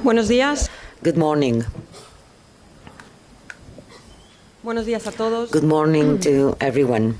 Buenos días. Good morning. Buenos días a todos. Good morning to everyone.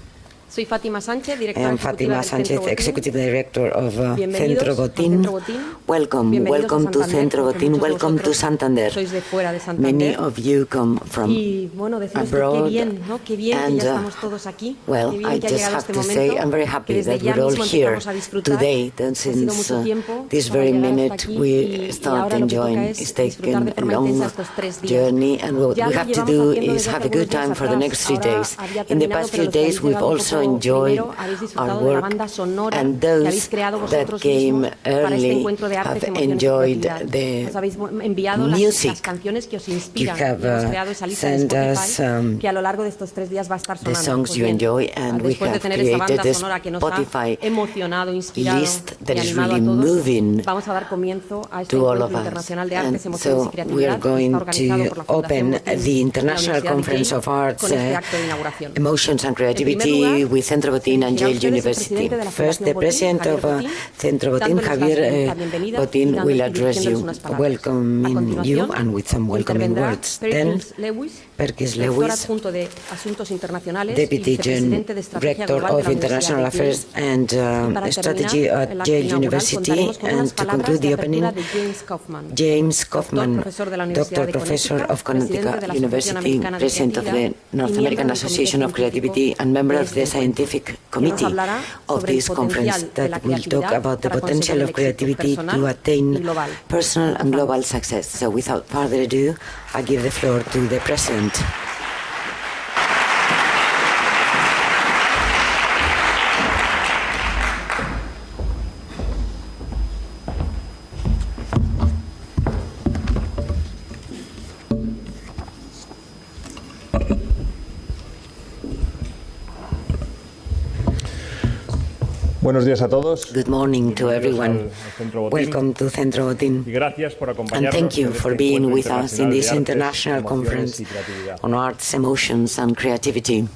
Soy Fátima Sánchez, directora I'm ejecutiva Fátima del Sánchez, Centro Botín. Executive Director of Bienvenidos Centro Botín. al Centro Botín. Welcome, Bienvenidos welcome a to Santander, Centro porque Botín, muchos de welcome to vosotros Santander. Sois de fuera de Santander. Many of you come from Y bueno, deciros que abroad. qué bien, ¿no? Qué bien que And, ya estamos todos aquí. well, Qué bien I que ha just llegado have este to momento. say I'm very Que happy desde that ya we're all mismo here empezamos a disfrutar. today. That Ha sido since mucho tiempo this para very llegar hasta minute aquí we y start ahora lo que toca enjoying es is disfrutar de taking a forma long intensa estos 3 días. journey, and what Ya we lo have to llevamos do haciendo is desde have hace a good algunos días time for the atrás. next 3 Ahora days. había In the terminado, past pero few los que days habéis we've llegado un also poco enjoyed primero, habéis our disfrutado de la work, banda sonora and que habéis those creado that vosotros came mismos para este early encuentro de artes, have emociones y enjoyed creatividad. the Nos habéis enviado las music. canciones que os You inspiran. have Hemos creado esa lista de sent Spotify us que a lo largo de estos 3 días va a estar the sonando. songs Pues you bien, enjoy, and we después de have tener esa created banda a sonora que nos ha Spotify emocionado, inspirado list that y is animado really a todos, moving vamos a dar comienzo a este to all Encuentro of us. Internacional de And Artes, Emociones y so we Creatividad are que está going organizado por to la Fundación open Botín the y la International Universidad de Conference Yale of Arts, con este acto de inauguración. Emotions and En primer Creativity lugar, with Centro Botín and dirigirá Yale ustedes el University. presidente de la First, Fundación the Botín, president Javier of Botín, Centro Botín, dándoles Javier la bienvenida y Botín, will address dirigiéndoles you, unas palabras. A welcoming you continuación, and with some welcoming intervendrá words. Then, Pericles director Lewis, adjunto de Asuntos Internacionales y Deputy vicepresidente de Estrategia Director Global de of la International Universidad de Yale. Affairs and Y para Strategy terminar, at el acto Yale inaugural University, contaremos con and unas to palabras conclude de the apertura opening, de James Kaufman, James Kaufman, profesor de la Universidad Doctor de Professor of Connecticut, Connecticut presidente de la Asociación University, Americana de President of the Creatividad North y miembro American del Association Comité of Creativity, Científico and member de of the este Scientific que nos Committee hablará of sobre el this conference potencial de la that will talk creatividad about the para potential conseguir of el éxito creativity personal to y attain global. personal and global success. So without further ado, I give the floor to the President. Buenos días a todos. Good morning to everyone. Welcome to Centro Botín. Y gracias por And acompañarnos thank you en for este being Encuentro with us in this Internacional de international Artes, conference Emociones y Creatividad. on arts, emotions and creativity.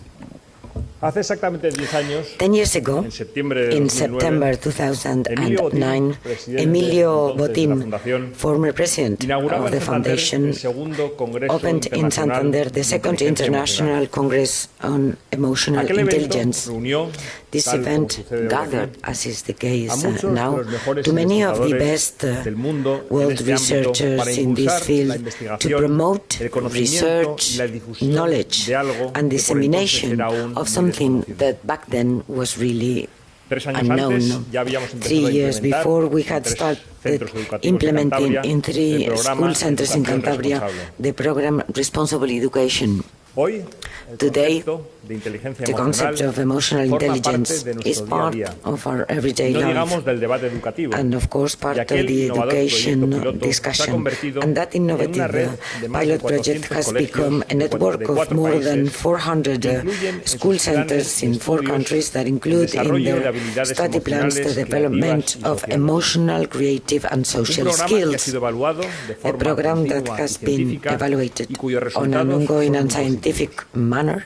Hace exactamente 10 años, 10 years ago, en septiembre de in 2009, September 2009, Emilio Botín, former president inauguraba of the en Santander Foundation, el segundo Congreso opened in Internacional Santander the de second Inteligencia International Emocional. Congress on Emotional Aquel evento Intelligence. reunió, This tal como event sucede hoy gathered, aquí, as is the a case muchos de now, los mejores to many of the investigadores best del mundo en world este ámbito researchers para in this impulsar la field to investigación, promote el conocimiento research, y la difusión knowledge de algo and que por entonces dissemination era aún of muy something desconocido. that back then was really 3 años unknown. antes ya habíamos 3 empezado a years implementar before we en had 3 started centros educativos implementing en Cantabria in 3 el programa school centers in Educación Cantabria Responsable. the program Responsible Education. Hoy, el Today, concepto de inteligencia the concept of emotional forma intelligence parte de nuestro is día a part día. of our everyday No life. digamos del debate educativo. And of course Y part of aquel the innovador education proyecto piloto se ha discussion. convertido And that en una innovative red de más de pilot project 400 has become a colegios network de of 4 more than países 400 que incluyen en school sus planes centers de in 4 estudios countries that el include in desarrollo de their habilidades study plans the emocionales, development creativas y of sociales. emotional, creative and Un social programa que ha skills. sido evaluado de A forma program that continua y has been científica evaluated y cuyos on resultados an ongoing son and muy positivos. scientific manner,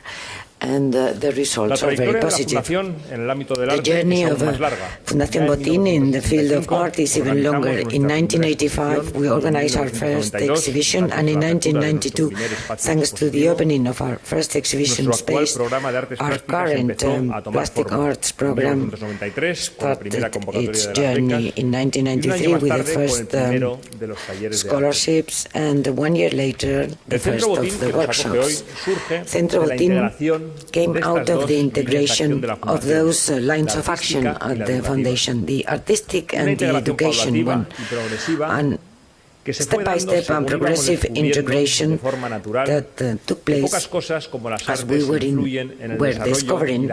and the La results are very trayectoria de la positive. Fundación en el ámbito del The arte journey es of aún más larga. Fundación Ya Botín in the field of 1985 art is even longer. In 1985, we organized our first exhibition, and in 1992, thanks to the opening of our first exhibition space, our current plastic arts program started its journey in 1993 with the first scholarships, and 1 year later, the first of the workshops. Centro Botín came out of the integration of those lines of action at the Foundation, the artistic and the education one, and step-by-step and progressive integration that took place as we were discovering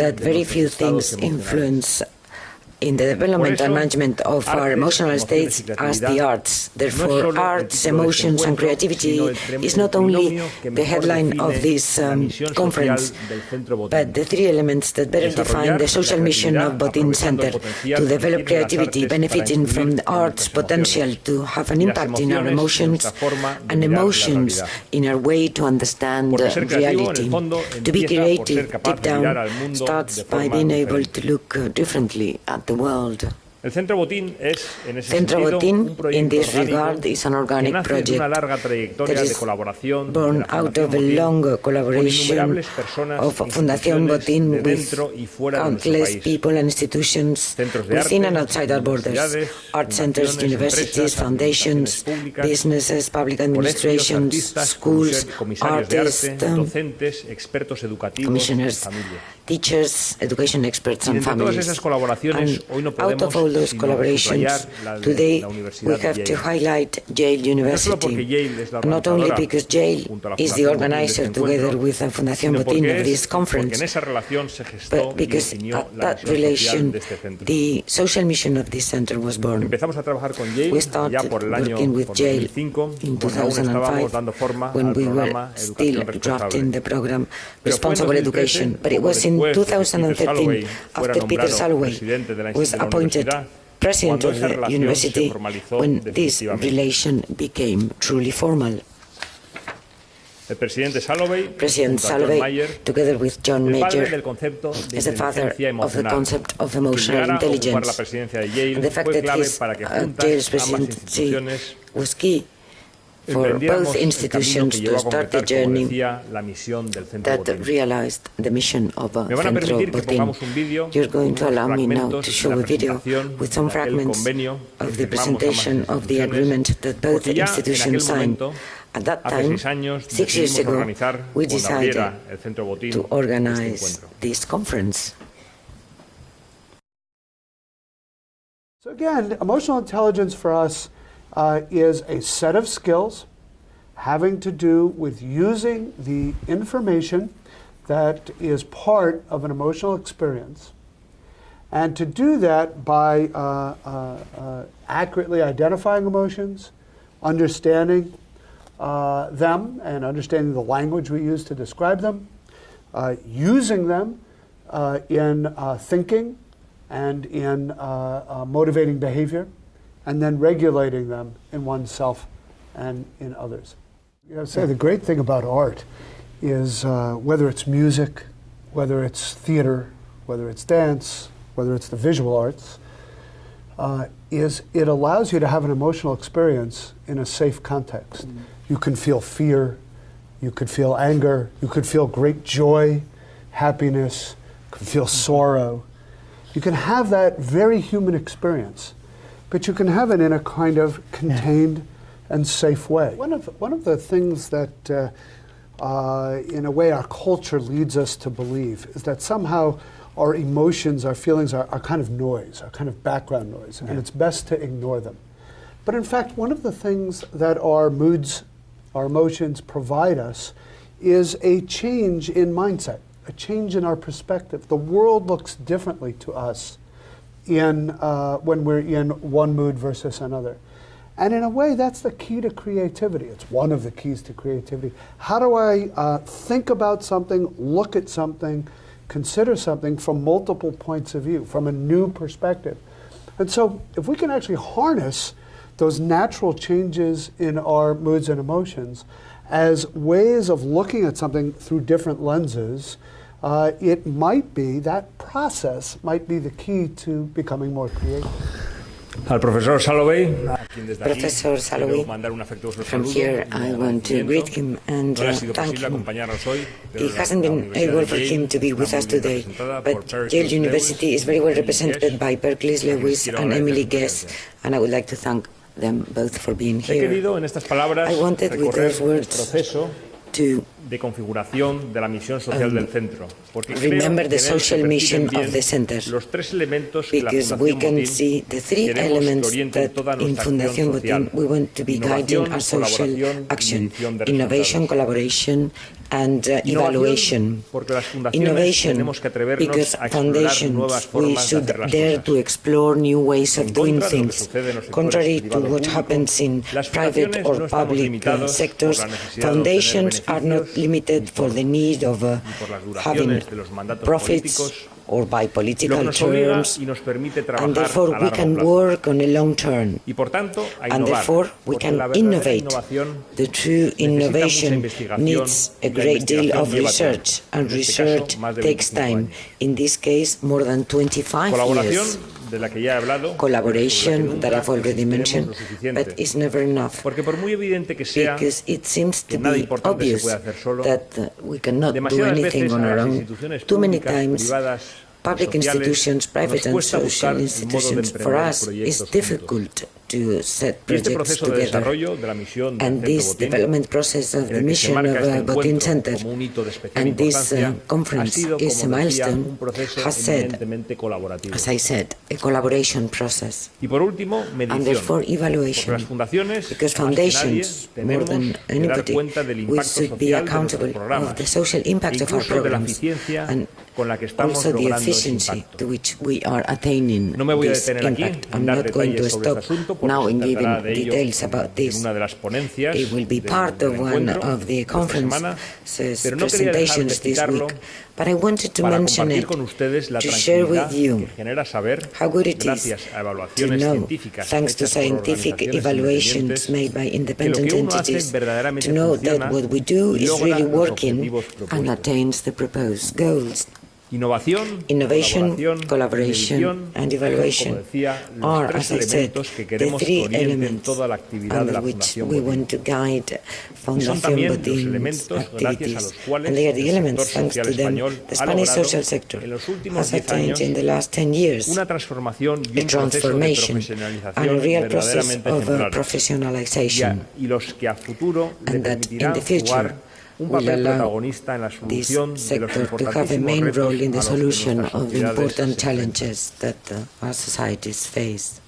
that very few things influence in the development and management of our emotional states as the arts. Therefore, arts, emotions and creativity is not only the headline of this conference, but the 3 elements that better define the social mission of Botín Center: to develop creativity, benefiting from the arts' potential to have an impact in our emotions, and emotions in our way to understand reality. To be creative deep down starts by being able to look differently at the world. El Centro Botín es, en ese Centro sentido, Botín, un in proyecto this regard, orgánico is an que organic nace de project una larga trayectoria that de is colaboración de born la out of a Fundación long Botín con collaboration innumerables personas, of Fundación instituciones Botín de with dentro y fuera de nuestro countless país. people and institutions Centros de within arte, and outside our borders, universidades, art centers, fundaciones, universities, empresas, foundations, administraciones públicas, businesses, public colegios, administrations, artistas, schools, comisarios de artists, arte, docentes, expertos educativos, commissioners, familia. teachers, education experts Y and entre todas families. esas colaboraciones, hoy no And out podemos of all those sino collaborations, subrayar la de today la we Universidad have de to Yale. highlight Yale No solo porque University, Yale es la not only organizadora, because Yale junto a la is the Fundación Botín de organizer este together encuentro, with the Fundación sino Botín of porque this conference, en esa relación se gestó but y because definió at la that misión social relation, de este centro. the social mission of this center was born. Empezamos a trabajar con Yale We ya started por el año working with Yale 2005, in cuando aún 2005, estábamos dando forma when al we were programa still Educación drafting the Responsable. program Pero fue en Responsible 2013, Education. But it poco was in después de que Peter 2013, Salovey fuera after Peter nombrado Salovey presidente de la was appointed universidad, president cuando of esa the relación se university, formalizó when this definitivamente. relation became truly formal. El presidente Salovey, President junto a John Salovey, Mayer, together with John el padre Major, del concepto de is the father inteligencia of the emocional, concept of que emotional llegara a ocupar la intelligence. presidencia de Yale And the fact fue that clave his para que juntas Yale's ambas presidency instituciones was key for emprendiéramos both el camino institutions que llevó to a start the concretar, como journey decía, la misión del Centro that Botín. realized the mission of Me van a Centro permitir que Botín. pongamos un vídeo You're going to con unos allow me now fragmentos to de show la a video presentación with some de aquel fragments convenio que of the firmamos ambas presentation of the instituciones, agreement that both porque ya en aquel institutions signed. momento, At that hace time, 6 años, 6 years decidimos ago, organizar we cuando decided abriera el Centro Botín to este organize encuentro. this conference. So again, emotional intelligence for us is a set of skills having to do with using the information that is part of an emotional experience, and to do that by accurately identifying emotions, understanding them and understanding the language we use to describe them, using them in thinking and in motivating behavior, and then regulating them in oneself and in others. You know, say the great thing about art is whether it's music, whether it's theater, whether it's dance, whether it's the visual arts, is it allows you to have an emotional experience in a safe context. Mm-hmm. You can feel fear, you could feel anger, you could feel great joy, happiness, you could feel sorrow. You can have that very human experience, but you can have it in a kind of contained and safe way. One of the things that in a way our culture leads us to believe is that somehow our emotions, our feelings are kind of noise, are kind of background noise, and it's best to ignore them. But in fact, one of the things that our moods, our emotions provide us is a change in mindset, a change in our perspective. The world looks differently to us when we're in one mood versus another. And in a way, that's the key to creativity. It's one of the keys to creativity. How do I think about something, look at something, consider something from multiple points of view, from a new perspective? And so if we can actually harness those natural changes in our moods and emotions as ways of looking at something through different lenses, it might be, that process might be the key to becoming more creative. Al profesor Salovey, a quien desde aquí Professor Salovey, quiero mandar un afectuoso from saludo. here I want to greet him and No le ha sido thank posible him. acompañarnos hoy, pero It hasn't la been Universidad able de for Yale him to be with está us muy bien today, representada por but Pericles, Yale University is very well y represented Lewis, by Pericles, a quienes Lewis quiero and agradecer Emily su Guest, presencia. and I would like to thank them both for being He here. querido en estas palabras I wanted with recorrer those el words proceso to de configuración de la misión social del centro, porque remember creo the que en él se social perciben mission bien of the center, los tres elementos que la because we Fundación can Botín see the three queremos que elements orienten that toda in nuestra Fundación acción social: Botín we want to be guiding our social colaboración, action, medición de innovation, resultados. collaboration, and evaluation. Porque las fundaciones Innovation, tenemos que atrevernos because a explorar nuevas foundations, we formas de should hacer las dare cosas. to explore new ways of En doing contra de lo que things. sucede en los sectores Contrary to privado what público, happens in las private fundaciones no or estamos public limitados sectors, por la necesidad de foundations obtener are not beneficios, limited ni for por- the need of ni por las having duraciones de los mandatos profits políticos, or by lo que political nos obliga terms, y nos permite and trabajar therefore a we largo can plazo. work on a long term. Y por tanto, a And innovar, therefore we porque can la verdadera innovate. innovación The true necesita innovation mucha investigación, needs a y la great deal investigación of lleva research, tiempo. and En este research caso, más de takes 25 time. años. In this case, more than 25 Colaboración years. de la que ya he hablado, collaboration that I've already mentioned, lo suficiente. but it's never enough. Porque por muy evidente que sea, Because it seems to que nada be importante obvious se puede hacer solo, that we cannot do demasiadas anything veces on a our las own. instituciones Too many públicas, times, privadas, public sociales, institutions, private nos and cuesta buscar social el modo de institutions, for emprender us, it's proyectos difficult to set Y este projects proceso de together. desarrollo de la misión del And Centro this Botín, development process of en the el que se mission marca of este Botín encuentro Center como un hito de especial and this importancia, ha conference sido, is a como decía, milestone, un proceso has said, eminentemente colaborativo. as I said, a collaboration process. Y por último, And medición. therefore, Porque evaluation. las fundaciones, Because más que nadie, foundations, more tenemos than que dar anybody, cuenta del we impacto should be social de accountable nuestros programas, of the social impact of our incluso de la programs, eficiencia and con la que estamos also the logrando ese efficiency impacto. to which we are attaining No me voy a this detener aquí impact. en I'm dar not going to detalles sobre este stop asunto, porque now se in giving tratará de ello details about en this. una de las ponencias It will be del part of one encuentro of the de esta conference semana, pero no quería dejar de presentations this citarlo week. But I wanted to para mention compartir it con ustedes la to share tranquilidad with you que genera saber, how good it is gracias a to evaluaciones know, científicas thanks to hechas por scientific organizaciones evaluations independientes, made by que lo independent que uno hace entities, verdaderamente to know funciona that what we do y is logra really los working objetivos and propuestos. attains the proposed goals. Innovación, Innovation, colaboración, collaboration, medición, and son, evaluation como decía, are, los as tres I said, elementos que the queremos que three orienten elements toda la actividad de under la which Fundación we Botín. want to guide Y son Fundación también los Botín elementos gracias a activities. los cuales And they are the el elements, sector thanks social to them, español the ha Spanish logrado social sector en los últimos has 10 attained años in the last 10 years una transformación y a un proceso de transformation and a profesionalización real process verdaderamente of ejemplares. professionalization. Y los que a futuro le And that in permitirán the future jugar un will papel allow protagonista en la this solución de los sector to have a importantísimos main retos role in the a los que solution nuestras of the sociedades important se enfrentan. challenges that our societies face.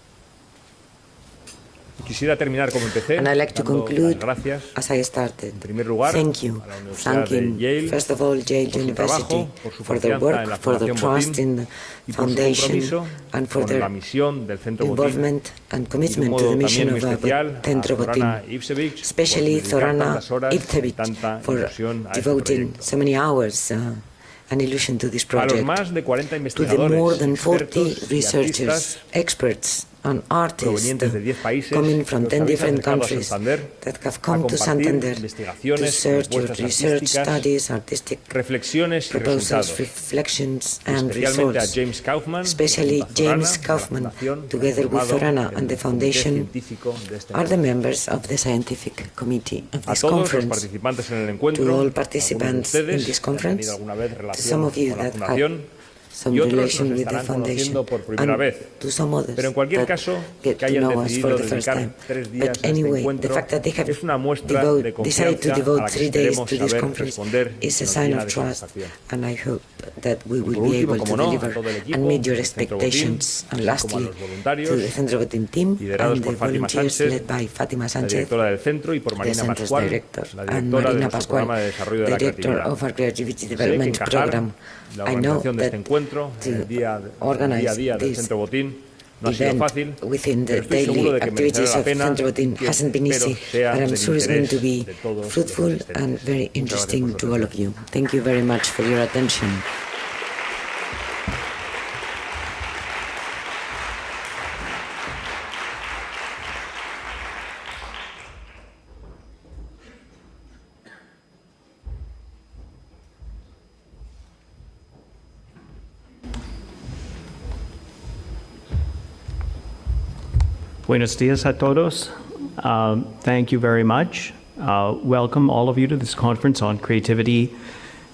Quisiera terminar como empecé, And I'd like to dando conclude las gracias, as I started. en primer lugar, Thank you. a la Universidad Thanking, de Yale, first of all, Yale por su University trabajo, por su for their confianza en la work, for the Fundación trust Botín in the y por su foundation, compromiso and for con la their misión del Centro Botín, involvement and y de un commitment to modo the mission también muy of especial Centro a Zorana Botín, Ivcevic, especially por dedicar Zorana tantas horas y Ivcevic tanta for ilusión a este devoting proyecto. so many hours and illusion to this A los project. más de 40 To the investigadores, more than 40 expertos y researchers, artistas experts, and artists provenientes de 10 países coming from que os 10 habéis different acercado a countries Santander that have a come to compartir Santander to investigaciones, search your propuestas research artísticas, studies, artistic reflexiones y proposals, resultados. reflections, and Especialmente a results. James Kaufman, Especially junto a Zorana, James de la Kaufman, Fundación, together with formado Zorana el and the comité Foundation, científico de este are the encuentro. members of the scientific committee of A this todos los conference. participantes en el To encuentro, all algunos de participants in ustedes this que han conference, tenido alguna vez to relación some of you con la that Fundación, have some y otros relation nos with the estarán foundation, conociendo por primera and vez. to some others Pero en cualquier that caso, get que to hayan know us for decidido the first dedicar time. 3 días But a este anyway, the encuentro fact that they have es una muestra de decided to confianza a devote la que 3 days esperemos to this saber conference responder y is que a nos sign llena of de trust, satisfacción. and I hope that we will Por be último, able como to no, a deliver todo el equipo and meet your del Centro Botín, expectations. And así como a lastly, los voluntarios, to the Centro Botín team liderados and the por Fátima volunteers Sánchez, led by Fátima la Sánchez, directora del centro, y por the Marina center's Pascual, director, la and directora de Marina nuestro Pascual, programa de desarrollo de la director creatividad. of our Creativity Sé que Development encajar Program. la I know organización de este that encuentro, to el día organize a día del this Centro Botín, no ha sido event fácil, within the pero estoy seguro daily de que merecerá activities la of pena Centro Botín y que hasn't been espero easy, sea but I'm del sure it's going to interés be de todos los fruitful asistentes. and very Muchas gracias interesting por su to all of atención. you. Thank you very much for your attention. Buenos días a todos. Thank you very much. Welcome all of you to this conference on creativity,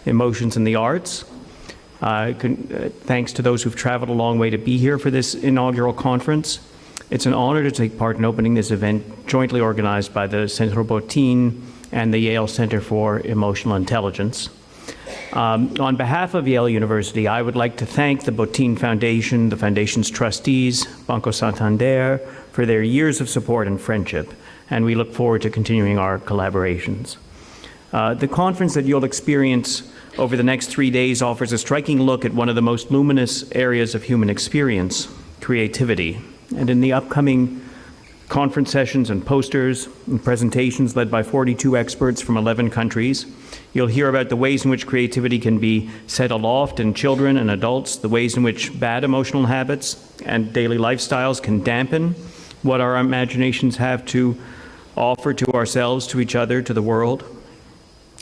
emotions, and the arts. Thanks to those who've traveled a long way to be here for this inaugural conference. It's an honor to take part in opening this event jointly organized by the Centro Botín and the Yale Center for Emotional Intelligence. On behalf of Yale University, I would like to thank the Botín Foundation, the Foundation's trustees, Banco Santander, for their years of support and friendship, and we look forward to continuing our collaborations. The conference that you'll experience over the next 3 days offers a striking look at one of the most luminous areas of human experience, creativity. And in the upcoming conference sessions and posters and presentations led by 42 experts from 11 countries, you'll hear about the ways in which creativity can be set aloft in children and adults, the ways in which bad emotional habits and daily lifestyles can dampen what our imaginations have to offer to ourselves, to each other, to the world.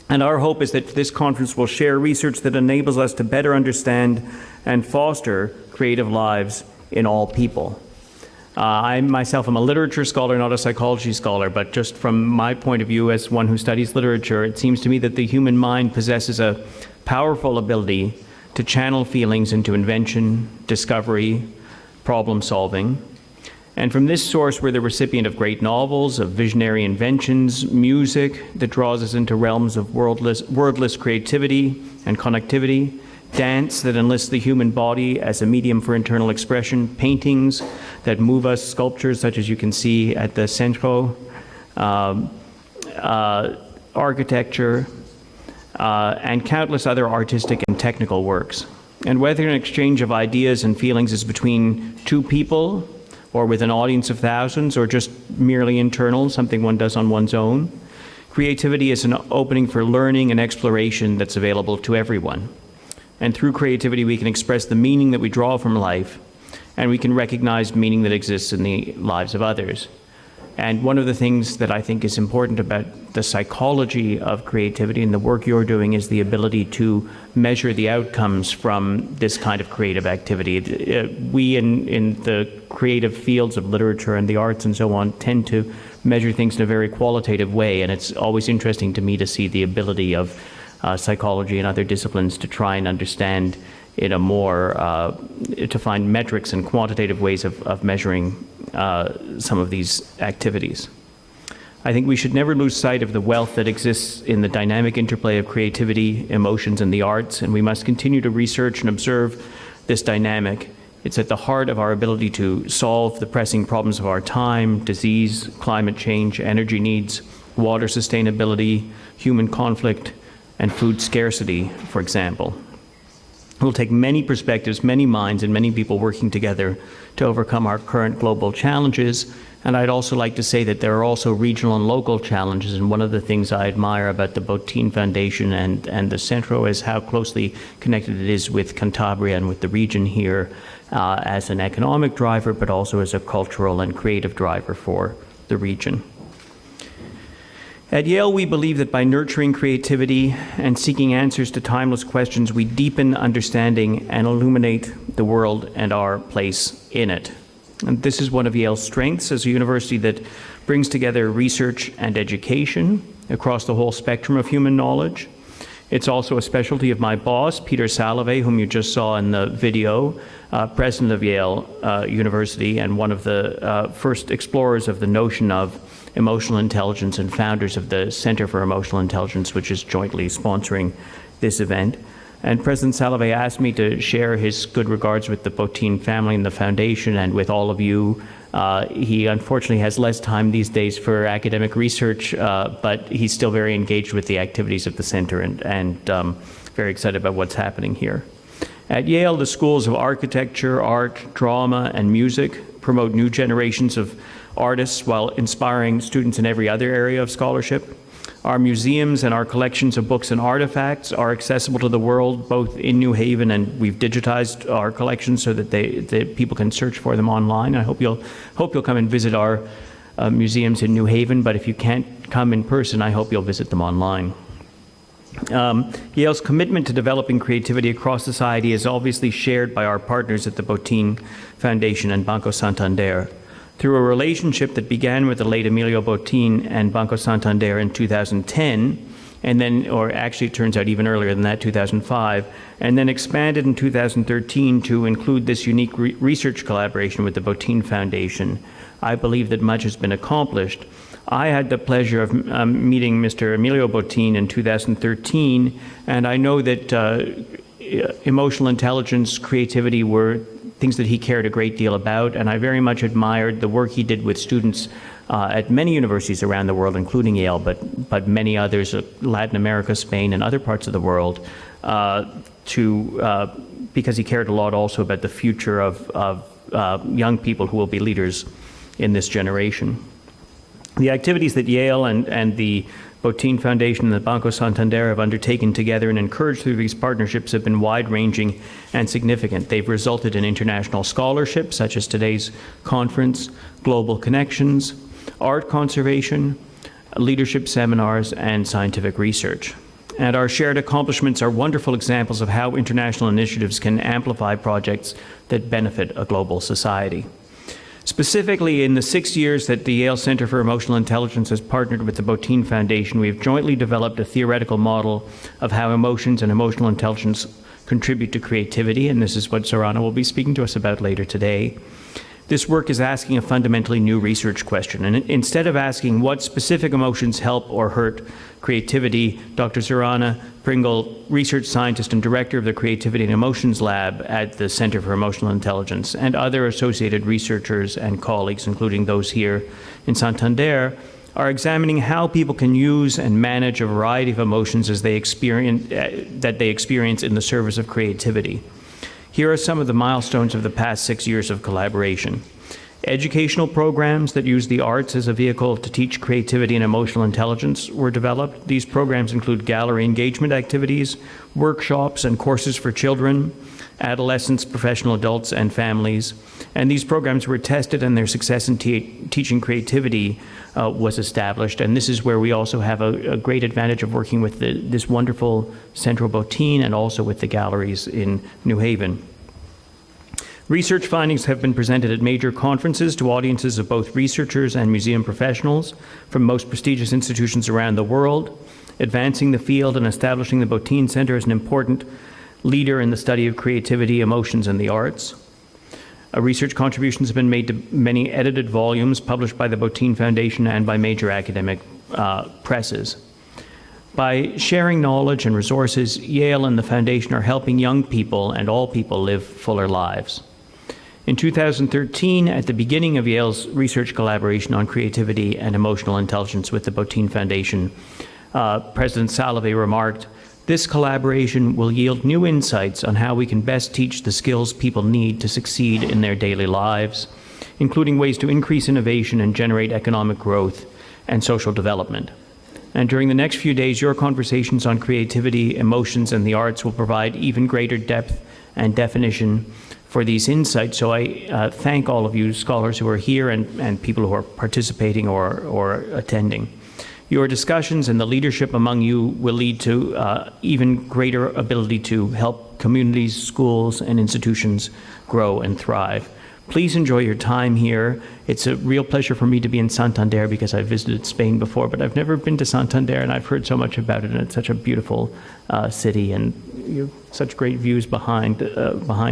And our hope is that this conference will share research that enables us to better understand and foster creative lives in all people. I myself am a literature scholar, not a psychology scholar, but just from my point of view as one who studies literature, it seems to me that the human mind possesses a powerful ability to channel feelings into invention, discovery, problem solving. And from this source, we're the recipient of great novels, of visionary inventions, music that draws us into realms of wordless creativity and connectivity, dance that enlists the human body as a medium for internal expression, paintings that move us, sculptures such as you can see at the Centro, architecture, and countless other artistic and technical works. And whether an exchange of ideas and feelings is between two people, or with an audience of thousands, or just merely internal, something one does on one's own, creativity is an opening for learning and exploration that's available to everyone. And through creativity, we can express the meaning that we draw from life, and we can recognize meaning that exists in the lives of others. And one of the things that I think is important about the psychology of creativity and the work you're doing is the ability to measure the outcomes from this kind of creative activity. We in the creative fields of literature and the arts and so on tend to measure things in a very qualitative way, and it's always interesting to me to see the ability of psychology and other disciplines to try and understand in a more, to find metrics and quantitative ways of measuring some of these activities. I think we should never lose sight of the wealth that exists in the dynamic interplay of creativity, emotions, and the arts, and we must continue to research and observe this dynamic. It's at the heart of our ability to solve the pressing problems of our time: disease, climate change, energy needs, water sustainability, human conflict, and food scarcity, for example. It will take many perspectives, many minds, and many people working together to overcome our current global challenges. And I'd also like to say that there are also regional and local challenges, and one of the things I admire about the Botín Foundation and the Centro is how closely connected it is with Cantabria and with the region here as an economic driver, but also as a cultural and creative driver for the region. At Yale, we believe that by nurturing creativity and seeking answers to timeless questions, we deepen understanding and illuminate the world and our place in it. And this is one of Yale's strengths as a university that brings together research and education across the whole spectrum of human knowledge. It's also a specialty of my boss, Peter Salovey, whom you just saw in the video, president of Yale University and one of the first explorers of the notion of emotional intelligence and founders of the Center for Emotional Intelligence, which is jointly sponsoring this event. And President Salovey asked me to share his good regards with the Botín family and the foundation and with all of you. He unfortunately has less time these days for academic research, but he's still very engaged with the activities of the center and very excited about what's happening here. At Yale, the schools of architecture, art, drama, and music promote new generations of artists while inspiring students in every other area of scholarship. Our museums and our collections of books and artifacts are accessible to the world, both in New Haven, and we've digitized our collections so that people can search for them online. I hope you'll come and visit our museums in New Haven, but if you can't come in person, I hope you'll visit them online. Yale's commitment to developing creativity across society is obviously shared by our partners at the Botín Foundation and Banco Santander. Through a relationship that began with the late Emilio Botín and Banco Santander in 2010, and then, or actually it turns out even earlier than that, 2005, and then expanded in 2013 to include this unique research collaboration with the Botín Foundation, I believe that much has been accomplished. I had the pleasure of meeting Mr. Emilio Botín in 2013, and I know that emotional intelligence, creativity were things that he cared a great deal about, and I very much admired the work he did with students at many universities around the world, including Yale, but many others, Latin America, Spain, and other parts of the world, because he cared a lot also about the future of young people who will be leaders in this generation. The activities that Yale and the Botín Foundation and the Banco Santander have undertaken together and encouraged through these partnerships have been wide-ranging and significant. They've resulted in international scholarships, such as today's conference, global connections, art conservation, leadership seminars, and scientific research. And our shared accomplishments are wonderful examples of how international initiatives can amplify projects that benefit a global society. Specifically, in the 6 years that the Yale Center for Emotional Intelligence has partnered with the Botín Foundation, we have jointly developed a theoretical model of how emotions and emotional intelligence contribute to creativity, and this is what Zorana will be speaking to us about later today. This work is asking a fundamentally new research question, and instead of asking what specific emotions help or hurt creativity, Dr. Zorana Pringle, research scientist and director of the Creativity and Emotions Lab at the Center for Emotional Intelligence, and other associated researchers and colleagues, including those here in Santander, are examining how people can use and manage a variety of emotions as they experience in the service of creativity. Here are some of the milestones of the past 6 years of collaboration. Educational programs that use the arts as a vehicle to teach creativity and emotional intelligence were developed. These programs include gallery engagement activities, workshops and courses for children, adolescents, professional adults, and families. And these programs were tested, and their success in teaching creativity was established. And this is where we also have a great advantage of working with this wonderful Centro Botín and also with the galleries in New Haven. Research findings have been presented at major conferences to audiences of both researchers and museum professionals from most prestigious institutions around the world, advancing the field and establishing the Botín Center as an important leader in the study of creativity, emotions, and the arts. Research contributions have been made to many edited volumes published by the Botín Foundation and by major academic presses. By sharing knowledge and resources, Yale and the Foundation are helping young people and all people live fuller lives. In 2013, at the beginning of Yale's research collaboration on creativity and emotional intelligence with the Botín Foundation, President Salovey remarked, "This collaboration will yield new insights on how we can best teach the skills people need to succeed in their daily lives, including ways to increase innovation and generate economic growth and social development." And during the next few days, your conversations on creativity, emotions, and the arts will provide even greater depth and definition for these insights. So I thank all of you scholars who are here and people who are participating or attending. Your discussions and the leadership among you will lead to even greater ability to help communities, schools, and institutions grow and thrive. Please enjoy your time here. It's a real pleasure for me to be in Santander because I've visited Spain before, but I've never been to Santander, and I've heard so much about it, and it's such a beautiful city, and you have such great views behind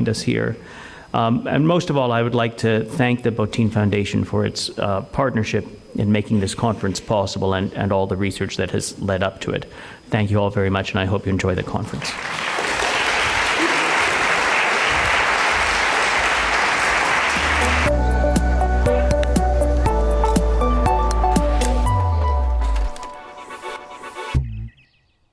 us here. And most of all, I would like to thank the Botín Foundation for its partnership in making this conference possible and all the research that has led up to it. Thank you all very much, and I hope you enjoy the conference.